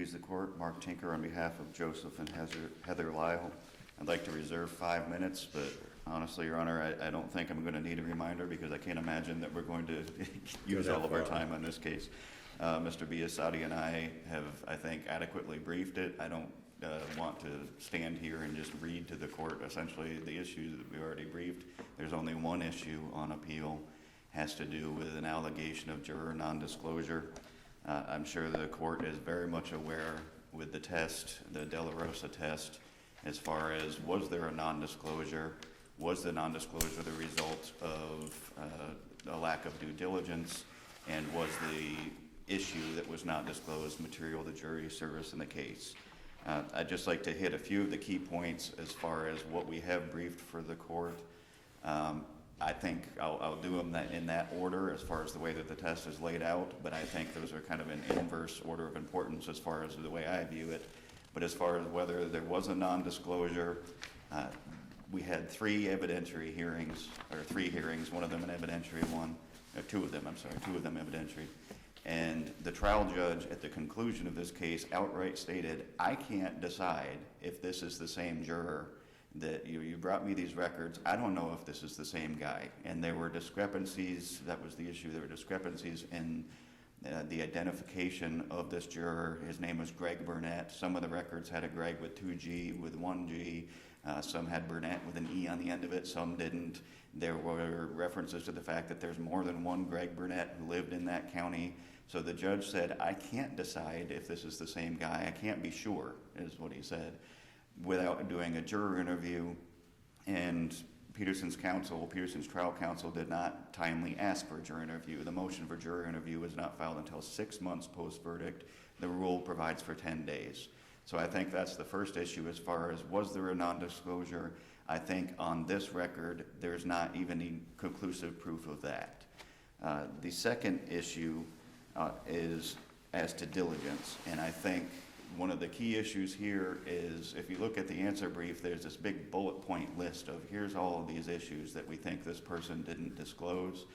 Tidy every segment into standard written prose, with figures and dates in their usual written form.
please the court, Mark Tinker on behalf of Joseph and Heather Lyle. I'd like to reserve 5 minutes, but honestly, Your Honor, I don't think I'm going to need a reminder because I can't imagine that we're going to use all of our time on this case. Mr. Biasotti and I have, I think, adequately briefed it. I don't want to stand here and just read to the court essentially the issues that we already briefed. There's only one issue on appeal, has to do with an allegation of juror non-disclosure. I'm sure the court is very much aware with the test, the De La Rosa test, as far as was there a non-disclosure, was the non-disclosure the result of a lack of due diligence, and was the issue that was not disclosed material to jury service in the case. I'd just like to hit a few of the key points as far as what we have briefed for the court. I think I'll do them in that order as far as the way that the test is laid out, but I think those are kind of in inverse order of importance as far as the way I view it. But as far as whether there was a non-disclosure, we had three evidentiary hearings, or 3 hearings, one of them an evidentiary one, two of them evidentiary. And the trial judge at the conclusion of this case outright stated, I can't decide if this is the same juror that you brought me these records. I don't know if this is the same guy. And there were discrepancies, that was the issue, there were discrepancies in the identification of this juror. His name was Greg Bernett. Some of the records had a Greg with 2G, with 1G. Some had Burnett with an E on the end of it, some didn't. There were references to the fact that there's more than one Greg Bernett who lived in that county. So the judge said, I can't decide if this is the same guy. I can't be sure, is what he said, without doing a juror interview. And Peterson's trial counsel did not timely ask for a juror interview. The motion for juror interview was not filed until 6 months post-verdict. The rule provides for 10 days. So I think that's the first issue as far as was there a non-disclosure. I think on this record, there's not even any conclusive proof of that. The second issue is as to diligence. And I think one of the key issues here is if you look at the answer brief, there's this big bullet point list of here's all of these issues that we think this person didn't disclose.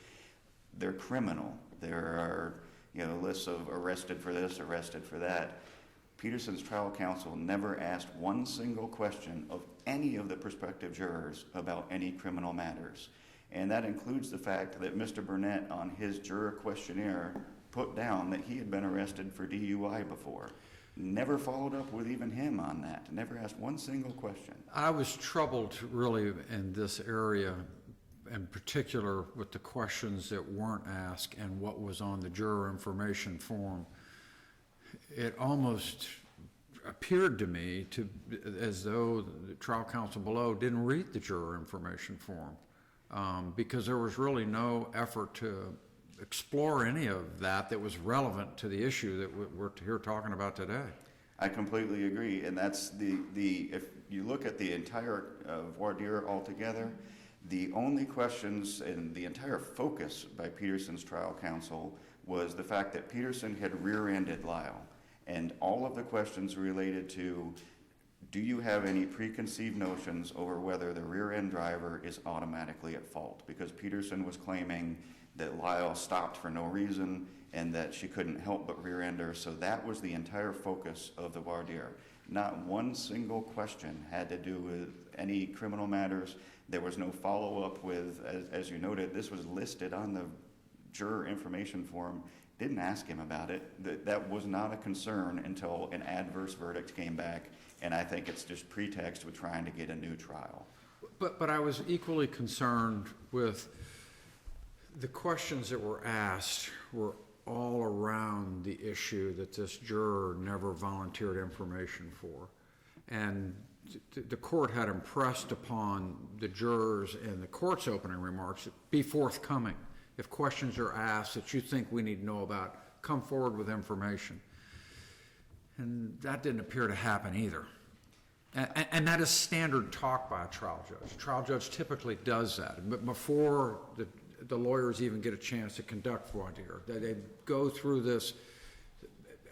They're criminal. There are lists of arrested for this, arrested for that. Peterson's trial counsel never asked one single question of any of the prospective jurors about any criminal matters. And that includes the fact that Mr. Burnett on his juror questionnaire put down that he had been arrested for DUI before. Never followed up with even him on that. Never asked one single question. I was troubled really in this area, in particular with the questions that weren't asked and what was on the juror information form. It almost appeared to me as though the trial counsel below didn't read the juror information form because there was really no effort to explore any of that was relevant to the issue that we're here talking about today. I completely agree, and that's if you look at the entire voir dire altogether, the only questions and the entire focus by Peterson's trial counsel was the fact that Peterson had rear-ended Lyle, and all of the questions related to do you have any preconceived notions over whether the rear-end driver is automatically at fault, because Peterson was claiming that Lyle stopped for no reason and that she couldn't help but rear-end her. So that was the entire focus of the voir dire. Not one single question had to do with any criminal matters. There was no follow-up with, as you noted, this was listed on the juror information form. Didn't ask him about it. That was not a concern until an adverse verdict came back, and I think it's just pretext with trying to get a new trial. But I was equally concerned with the questions that were asked were all around the issue that this juror never volunteered information for. And the court had impressed upon the jurors in the court's opening remarks, be forthcoming. If questions are asked that you think we need to know about, come forward with information. And that didn't appear to happen either. And that is standard talk by a trial judge. A trial judge typically does that. But before the lawyers even get a chance to conduct voir dire, they go through this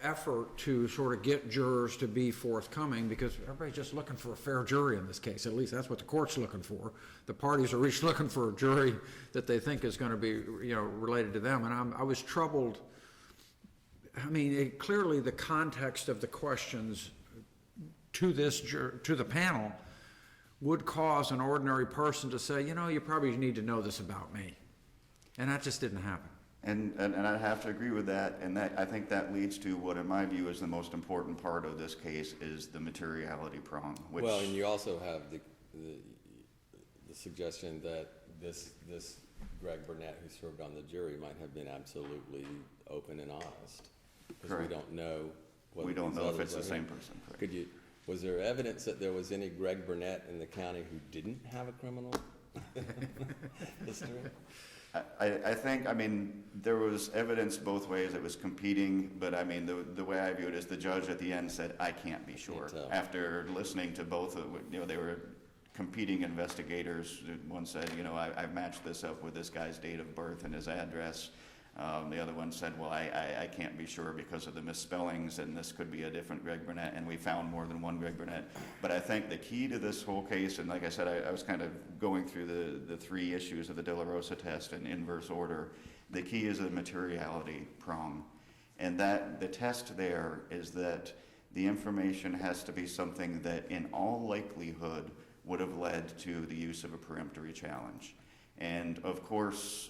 effort to sort of get jurors to be forthcoming because everybody's just looking for a fair jury in this case. At least that's what the court's looking for. The parties are each looking for a jury that they think is going to be related to them. And I was troubled I mean, clearly the context of the questions to to the panel would cause an ordinary person to say, you know, you probably need to know this about me. And that just didn't happen. And I have to agree with that, and that, I think that leads to what, in my view, is the most important part of this case, is the materiality prong, which... Well, and you also have the suggestion that this Greg Bernett, who served on the jury, might have been absolutely open and honest. Because we don't know whether we don't know if it's the others same person. Correct. Was there evidence that there was any Greg Bernett in the county who didn't have a criminal history? I think, I mean, there was evidence both ways. It was competing, but I mean, the way I view it is the judge at the end said, I can't be sure. After listening to both, you know, they were competing investigators. One said, you know, I matched this up with this guy's date of birth and his address. The other one said, well, I can't be sure because of the misspellings, and this could be a different Greg Bernett, and we found more than one Greg Bernett. But I think the key to this whole case, and like I said, I was kind of going through the three issues of the De La Rosa test in inverse order. The key is the materiality prong. And that the test there is that the information has to be something that in all likelihood would have led to the use of a peremptory challenge. And of course,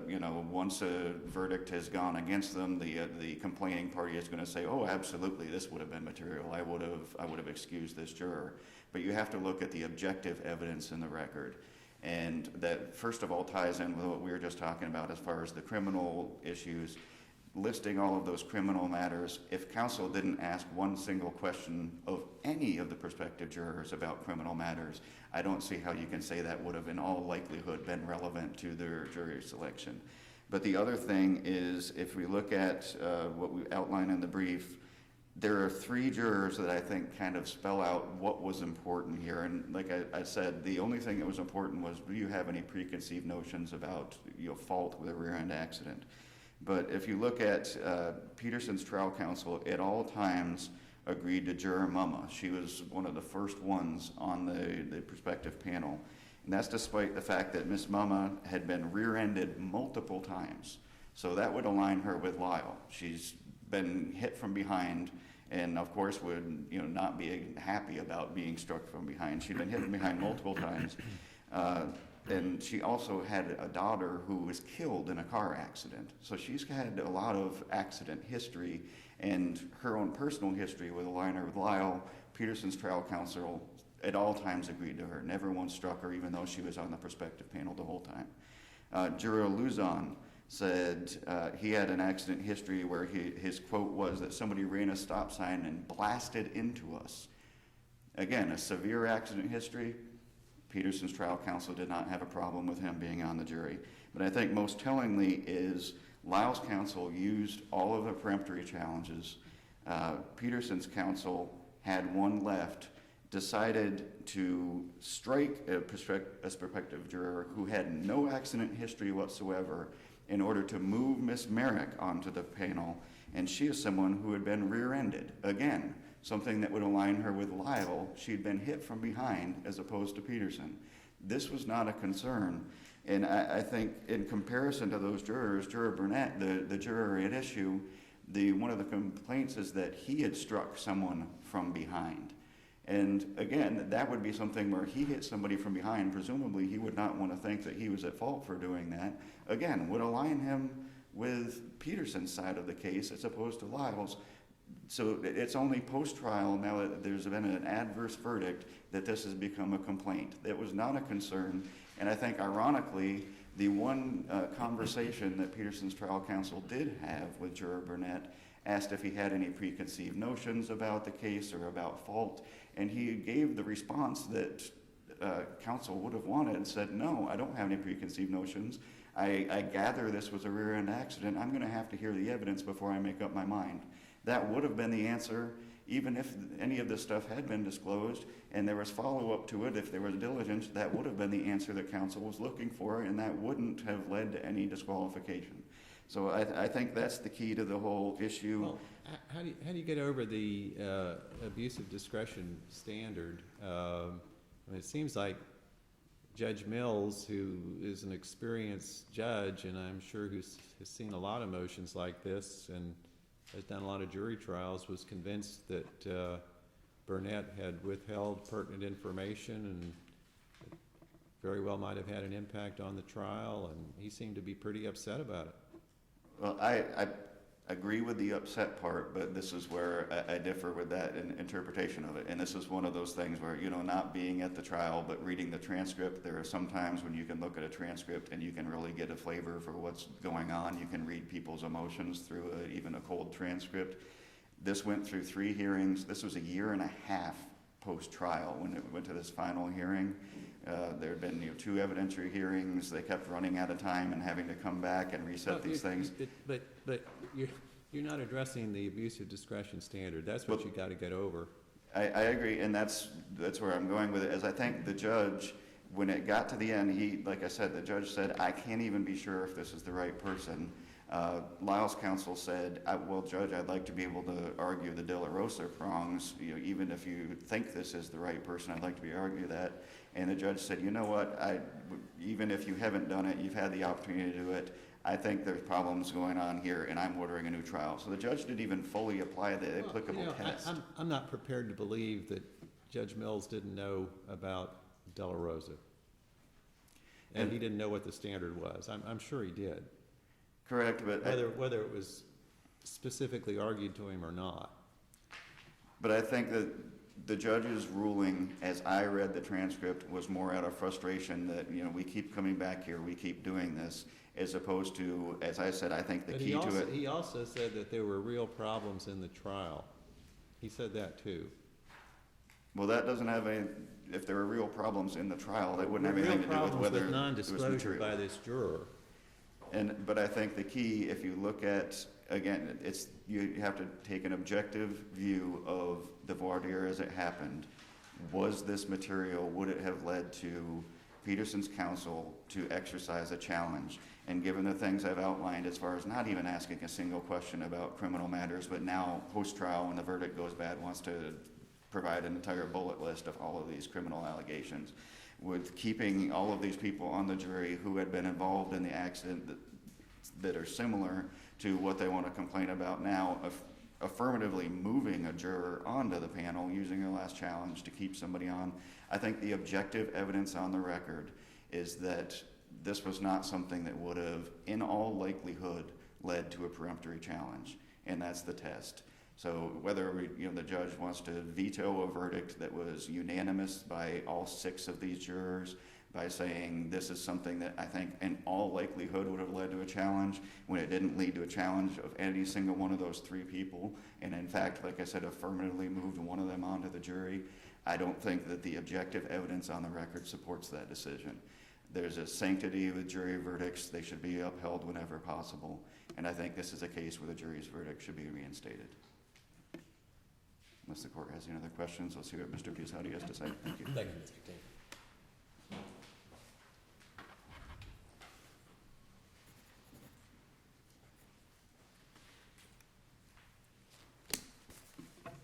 you know, once a verdict has gone against them, the complaining party is going to say, "Oh, absolutely, this would have been material. I would have excused this juror." But you have to look at the objective evidence in the record, and that first of all ties in with what we were just talking about as far as the criminal issues. Listing all of those criminal matters, if counsel didn't ask one single question of any of the prospective jurors about criminal matters, I don't see how you can say that would have in all likelihood been relevant to their jury selection. But the other thing is, if we look at what we outline in the brief, there are three jurors that I think kind of spell out what was important here. And like I said, the only thing that was important was, do you have any preconceived notions about, you know, fault with a rear end accident? But if you look at Peterson's trial counsel, at all times agreed to juror Mama. She was one of the first ones on the prospective panel. And that's despite the fact that Miss Mama had been rear-ended multiple times. So that would align her with Lyle. She's been hit from behind, and of course would, you know, not be happy about being struck from behind. She'd been hit from behind multiple times. And she also had a daughter who was killed in a car accident. So she's had a lot of accident history, and her own personal history with aligner with Lyle. Peterson's trial counsel at all times agreed to her, never once struck her, even though she was on the prospective panel the whole time. Juror Luzon said he had an accident history where his quote was that somebody ran a stop sign and blasted into us. Again, a severe accident history. Peterson's trial counsel did not have a problem with him being on the jury. But I think most tellingly is Lyle's counsel used all of the peremptory challenges. Peterson's counsel had one left, decided to strike a prospective juror who had no accident history whatsoever in order to move Miss Merrick onto the panel, and she is someone who had been rear-ended. Again, something that would align her with Lyle. She'd been hit from behind as opposed to Peterson. This was not a concern. And I think in comparison to those jurors, Juror Burnett, the juror at issue, one of the complaints is that he had struck someone from behind. And again, that would be something where he hit somebody from behind. Presumably he would not want to think that he was at fault for doing that. Again, would align him with Peterson's side of the case as opposed to Lyle's. So it's only post-trial, now that there's been an adverse verdict, that this has become a complaint. That was not a concern, and I think ironically, the one conversation that Peterson's trial counsel did have with Juror Burnett asked if he had any preconceived notions about the case or about fault, and he gave the response that counsel would have wanted and said, no, I don't have any preconceived notions. I gather this was a rear-end accident. I'm going to have to hear the evidence before I make up my mind. That would have been the answer, even if any of this stuff had been disclosed and there was follow-up to it, if there was diligence, that would have been the answer that counsel was looking for, and that wouldn't have led to any disqualification. So I think that's the key to the whole issue. Well, how do you get over the abuse of discretion standard? I mean, it seems like Judge Mills, who is an experienced judge, and I'm sure has seen a lot of motions like this, and has done a lot of jury trials, was convinced that Burnett had withheld pertinent information and it very well might have had an impact on the trial, and he seemed to be pretty upset about it. Well, I agree with the upset part, but this is where I differ with that interpretation of it. And this is one of those things where, not being at the trial, but reading the transcript, there are some times when you can look at a transcript and you can really get a flavor for what's going on. You can read people's emotions through even a cold transcript. This went through 3 hearings. This was a year and a half post-trial when it went to this final hearing. There had been 2 evidentiary hearings. They kept running out of time and having to come back and reset these things. But you're not addressing the abuse of discretion standard. That's what you got to get over. I agree, and that's where I'm going with it. As I think the judge, when it got to the end, like I said, the judge said, I can't even be sure if this is the right person. Lyle's counsel said, well, Judge, I'd like to be able to argue the De La Rosa prongs, even if you think this is the right person, I'd like to be argue that. And the judge said, you know what, even if you haven't done it, you've had the opportunity to do it, I think there's problems going on here, and I'm ordering a new trial. So the judge didn't even fully apply the applicable test. I'm not prepared to believe that Judge Mills didn't know about De La Rosa. And he didn't know what the standard was. I'm sure he did. Correct, but whether it was specifically argued to him or not. But I think that the judge's ruling, as I read the transcript, was more out of frustration that, we keep coming back here, we keep doing this, as opposed to, as I said, I think the key to it. He also said that there were real problems in the trial. He said that too. Well, that doesn't have any, if there were real problems in the trial, that wouldn't have anything to do with whether real problems with non-disclosure by this juror. But I think the key, if you look at, again, you have to take an objective view of the voir dire as it happened. Was this material, would it have led to Peterson's counsel to exercise a challenge? And given the things I've outlined as far as not even asking a single question about criminal matters, but now post-trial when the verdict goes bad wants to provide an entire bullet list of all of these criminal allegations. With keeping all of these people on the jury who had been involved in the accident that are similar to what they want to complain about now, affirmatively moving a juror onto the panel using a last challenge to keep somebody on. I think the objective evidence on the record is that this was not something that would have, in all likelihood, led to a peremptory challenge, and that's the test. So whether the judge wants to veto a verdict that was unanimous by all 6 of these jurors by saying this is something that I think in all likelihood would have led to a challenge, when it didn't lead to a challenge of any single one of those 3 people, and in fact, like I said, affirmatively moved one of them onto the jury, I don't think that the objective evidence on the record supports that decision. There's a sanctity with jury verdicts. They should be upheld whenever possible, and I think this is a case where the jury's verdict should be reinstated. Unless the court has any other questions, let's see what Mr. Piasati has to say. Thank you. Thank you, Mr. King.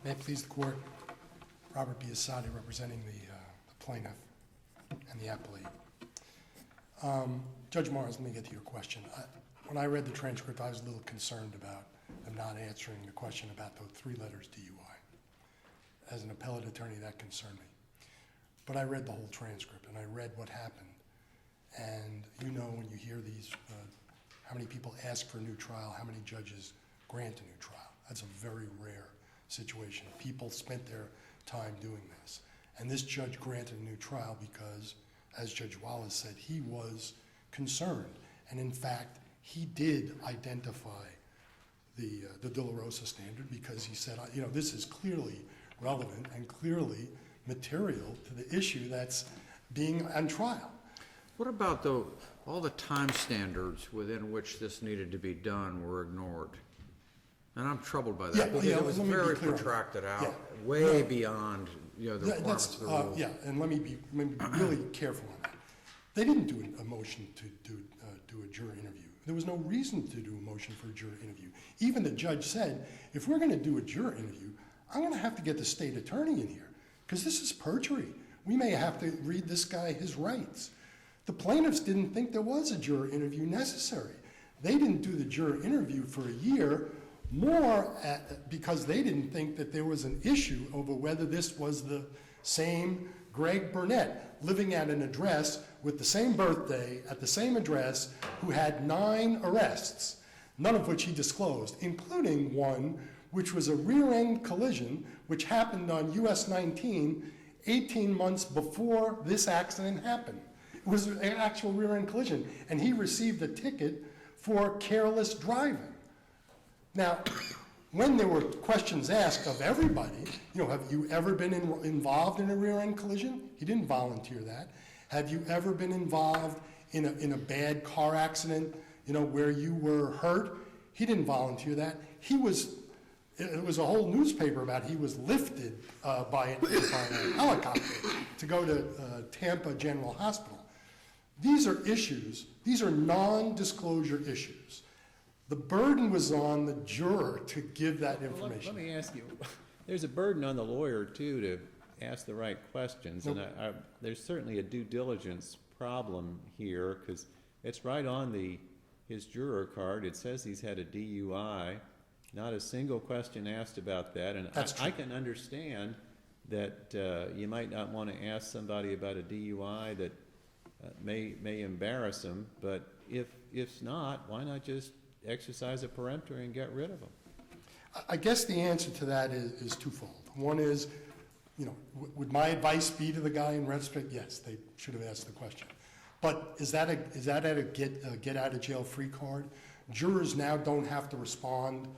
May it please the court, Robert Piasati representing the plaintiff and the appellee. Judge Morris, let me get to your question. When I read the transcript, I was a little concerned about them not answering the question about those 3 letters DUI. As an appellate attorney, that concerned me. But I read the whole transcript, and I read what happened. And when you hear these, how many people ask for a new trial, how many judges grant a new trial. That's a very rare situation. People spent their time doing this. And this judge granted a new trial because, as Judge Wallace said, he was concerned. And in fact, he did identify the De La Rosa standard because he said, this is clearly relevant and clearly material to the issue that's being on trial. What about all the time standards within which this needed to be done were ignored? And I'm troubled by that because it was very protracted out, way beyond the requirements of the rules. And let me be really careful on that. They didn't do a motion to do a juror interview. There was no reason to do a motion for a juror interview. Even the judge said, if we're going to do a juror interview, I'm going to have to get the state attorney in here because this is perjury. We may have to read this guy his rights. The plaintiffs didn't think there was a juror interview necessary. They didn't do the juror interview for a year, because they didn't think that there was an issue over whether this was the same Greg Bernett living at an address with the same birthday at the same address who had 9 arrests, none of which he disclosed, including one which was a rear-end collision which happened on US 19 18 months before this accident happened. It was an actual rear-end collision, and he received a ticket for careless driving. Now, when there were questions asked of everybody, have you ever been involved in a rear-end collision? He didn't volunteer that. Have you ever been involved in a bad car accident, where you were hurt? He didn't volunteer that. It was a whole newspaper about he was lifted by a helicopter to go to Tampa General Hospital. These are issues. These are non-disclosure issues. The burden was on the juror to give that information. Let me ask you, there's a burden on the lawyer, too, to ask the right questions. Nope. And there's certainly a due diligence problem here, because it's right on his juror card. It says he's had a DUI. Not a single question asked about that. And I can understand that you might not want to ask somebody about a DUI that may embarrass them, but if not, why not just exercise a peremptory and get rid of them? I guess the answer to that is twofold. One is, would my advice be to the guy in retrospect? Yes, they should have asked the question. But is that a get out of jail free card? Jurors now don't have to respond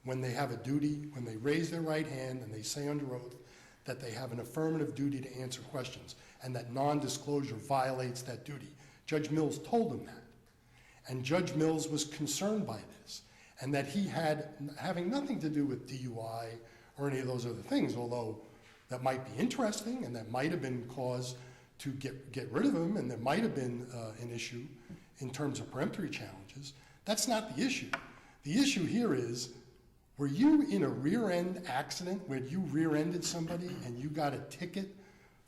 when they have a duty, when they raise their right hand and they say under oath that they have an affirmative duty to answer questions, and that non-disclosure violates that duty. Judge Mills told them that. And Judge Mills was concerned by this, and that he having nothing to do with DUI or any of those other things, although that might be interesting and that might have been cause to get rid of him, and there might have been an issue in terms of peremptory challenges. That's not the issue. The issue here is, were you in a rear-end accident where you rear-ended somebody and you got a ticket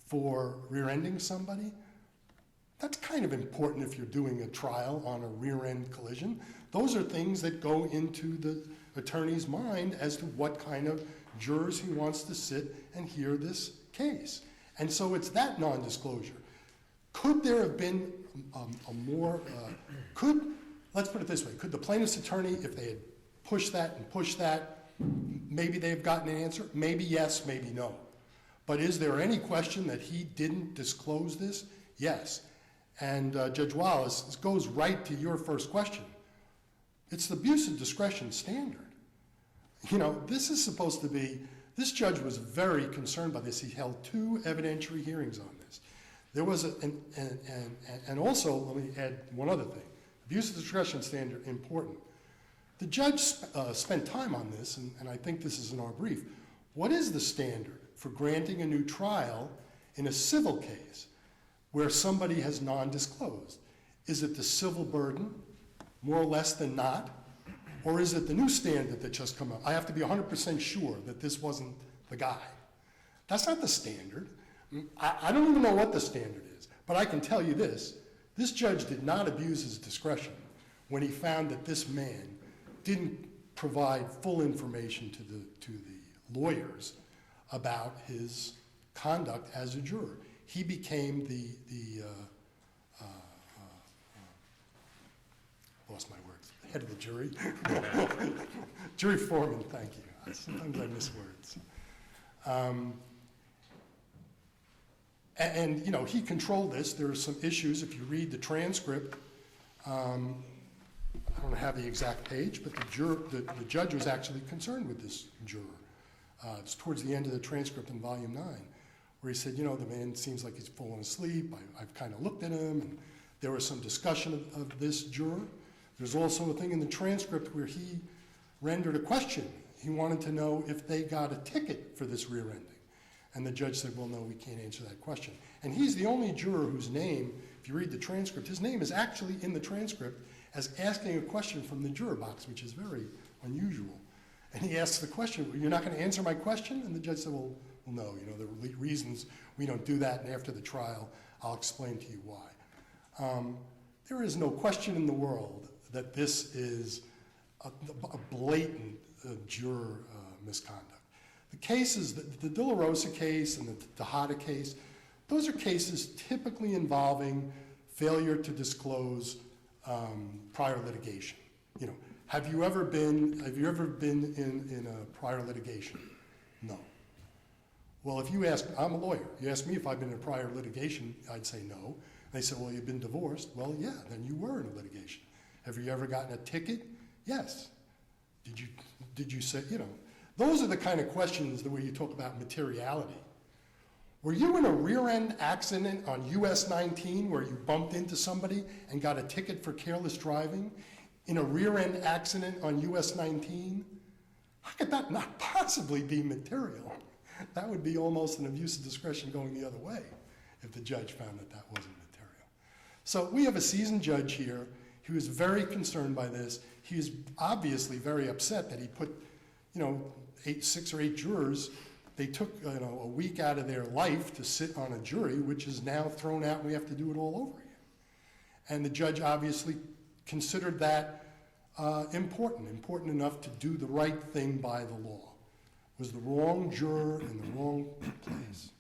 for rear-ending somebody? That's kind of important if you're doing a trial on a rear-end collision. Those are things that go into the attorney's mind as to what kind of jurors he wants to sit and hear this case. And so it's that non-disclosure. Could there have been let's put it this way, could the plaintiff's attorney, if they had pushed that, maybe they've gotten an answer? Maybe yes, maybe no. But is there any question that he didn't disclose this? Yes. And Judge Wallace, this goes right to your first question. It's the abuse of discretion standard. This is supposed to be, this judge was very concerned by this. He held 2 evidentiary hearings on this. There was and also, let me add one other thing. Abuse of discretion standard, important. The judge spent time on this, and I think this is in our brief. What is the standard for granting a new trial in a civil case where somebody has non-disclosed? Is it the civil burden, more or less than not? Or is it the new standard that just come out? I have to be 100% sure that this wasn't the guy. That's not the standard. I don't even know what the standard is, but I can tell you this. This judge did not abuse his discretion when he found that this man didn't provide full information to the lawyers about his conduct as a juror. He became lost my words, the head of the jury. Jury foreman, thank you. Sometimes I miss words. And he controlled this. There are some issues. If you read the transcript, I don't have the exact page, but the judge was actually concerned with this juror. It's towards the end of the transcript in volume 9, where he said, the man seems like he's fallen asleep. I've kind of looked at him, and there was some discussion of this juror. There's also a thing in the transcript where he rendered a question. He wanted to know if they got a ticket for this rear-ending. And the judge said, well, no, we can't answer that question. And he's the only juror whose name, if you read the transcript, his name is actually in the transcript as asking a question from the juror box, which is very unusual. And he asks the question, well, you're not going to answer my question? And the judge said, well, no, there are reasons we don't do that, and after the trial, I'll explain to you why. There is no question in the world that this is a blatant juror misconduct. The cases, the De La Rosa case and the Tejada case, those are cases typically involving failure to disclose prior litigation. You know, have you ever been in a prior litigation? No. Well, if you ask, I'm a lawyer, you ask me if I've been in a prior litigation, I'd say no. They said, well, you've been divorced. Well, yeah, then you were in a litigation. Have you ever gotten a ticket? Yes. Did you say, you know, those are the kind of questions the way you talk about materiality. Were you in a rear-end accident on US 19 where you bumped into somebody and got a ticket for careless driving? In a rear-end accident on US 19? How could that not possibly be material? That would be almost an abuse of discretion going the other way if the judge found that that wasn't material. So we have a seasoned judge here. He was very concerned by this. He was obviously very upset that he put, you know, 6 or 8 jurors. They took, you know, a week out of their life to sit on a jury, which is now thrown out and we have to do it all over again. And the judge obviously considered that important enough to do the right thing by the law. It was the wrong juror in the wrong place.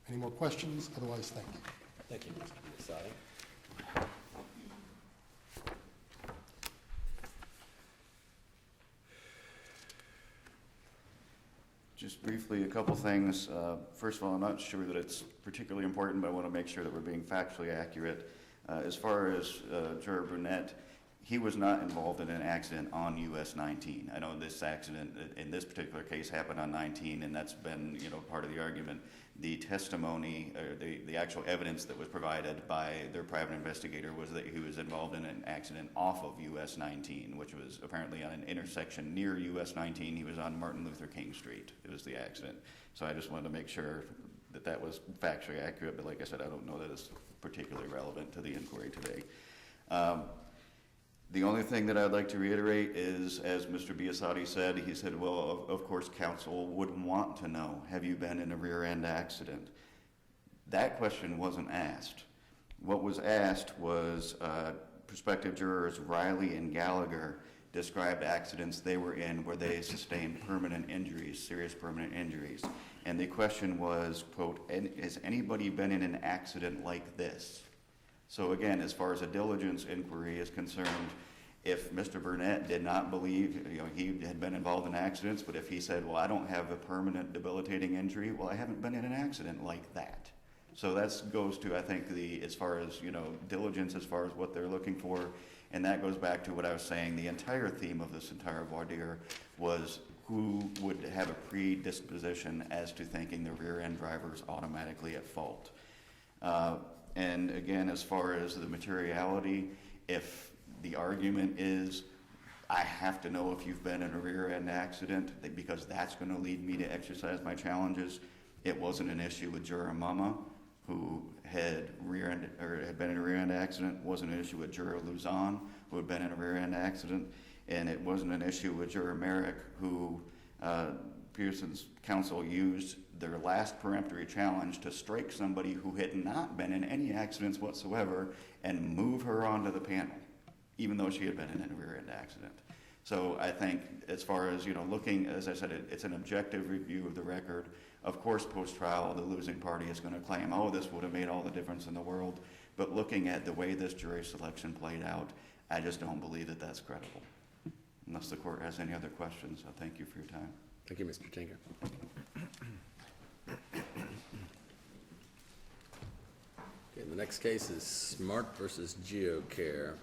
Any more questions? Otherwise, thank you. Thank you, Mr. Masai. Just briefly, a couple things. First of all, I'm not sure that it's particularly important, but I want to make sure that we're being factually accurate. As far as Juror Burnett, he was not involved in an accident on US 19. I know this accident in this particular case happened on 19, and that's been, you know, part of the argument. The testimony, or the actual evidence that was provided by their private investigator was that he was involved in an accident off of US 19, which was apparently on an intersection near US 19. He was on Martin Luther King Street. It was the accident. So I just wanted to make sure that that was factually accurate, but like I said, I don't know that it's particularly relevant to the inquiry today. The only thing that I'd like to reiterate is, as Mr. Biasotti said, he said, well, of course, counsel would want to know, have you been in a rear-end accident? That question wasn't asked. What was asked was prospective jurors Riley and Gallagher described accidents they were in where they sustained permanent injuries, serious permanent injuries. And the question was, quote, has anybody been in an accident like this? So again, as far as a diligence inquiry is concerned, if Mr. Burnett did not believe, you know, he had been involved in accidents, but if he said, well, I don't have a permanent debilitating injury, well, I haven't been in an accident like that. So that goes to, I think, as far as, you know, diligence as far as what they're looking for. And that goes back to what I was saying. The entire theme of this entire voir dire was who would have a predisposition as to thinking the rear end driver is automatically at fault. And again, as far as the materiality, if the argument is, I have to know if you've been in a rear end accident because that's going to lead me to exercise my challenges, it wasn't an issue with Juror Mama, who had been in a rear end accident. Wasn't an issue with Juror Luzon, who had been in a rear end accident, and it wasn't an issue with Juror Merrick, who Pearson's counsel used their last peremptory challenge to strike somebody who had not been in any accidents whatsoever and move her onto the panel, even though she had been in a rear end accident. So I think as far as, you know, looking, as I said, it's an objective review of the record. Of course, post-trial, the losing party is going to claim, oh, this would have made all the difference in the world. But looking at the way this jury selection played out, I just don't believe that that's credible. Unless the court has any other questions, I thank you for your time. Thank you, Mr. Tinker. Okay, the next case is Smart versus GeoCare.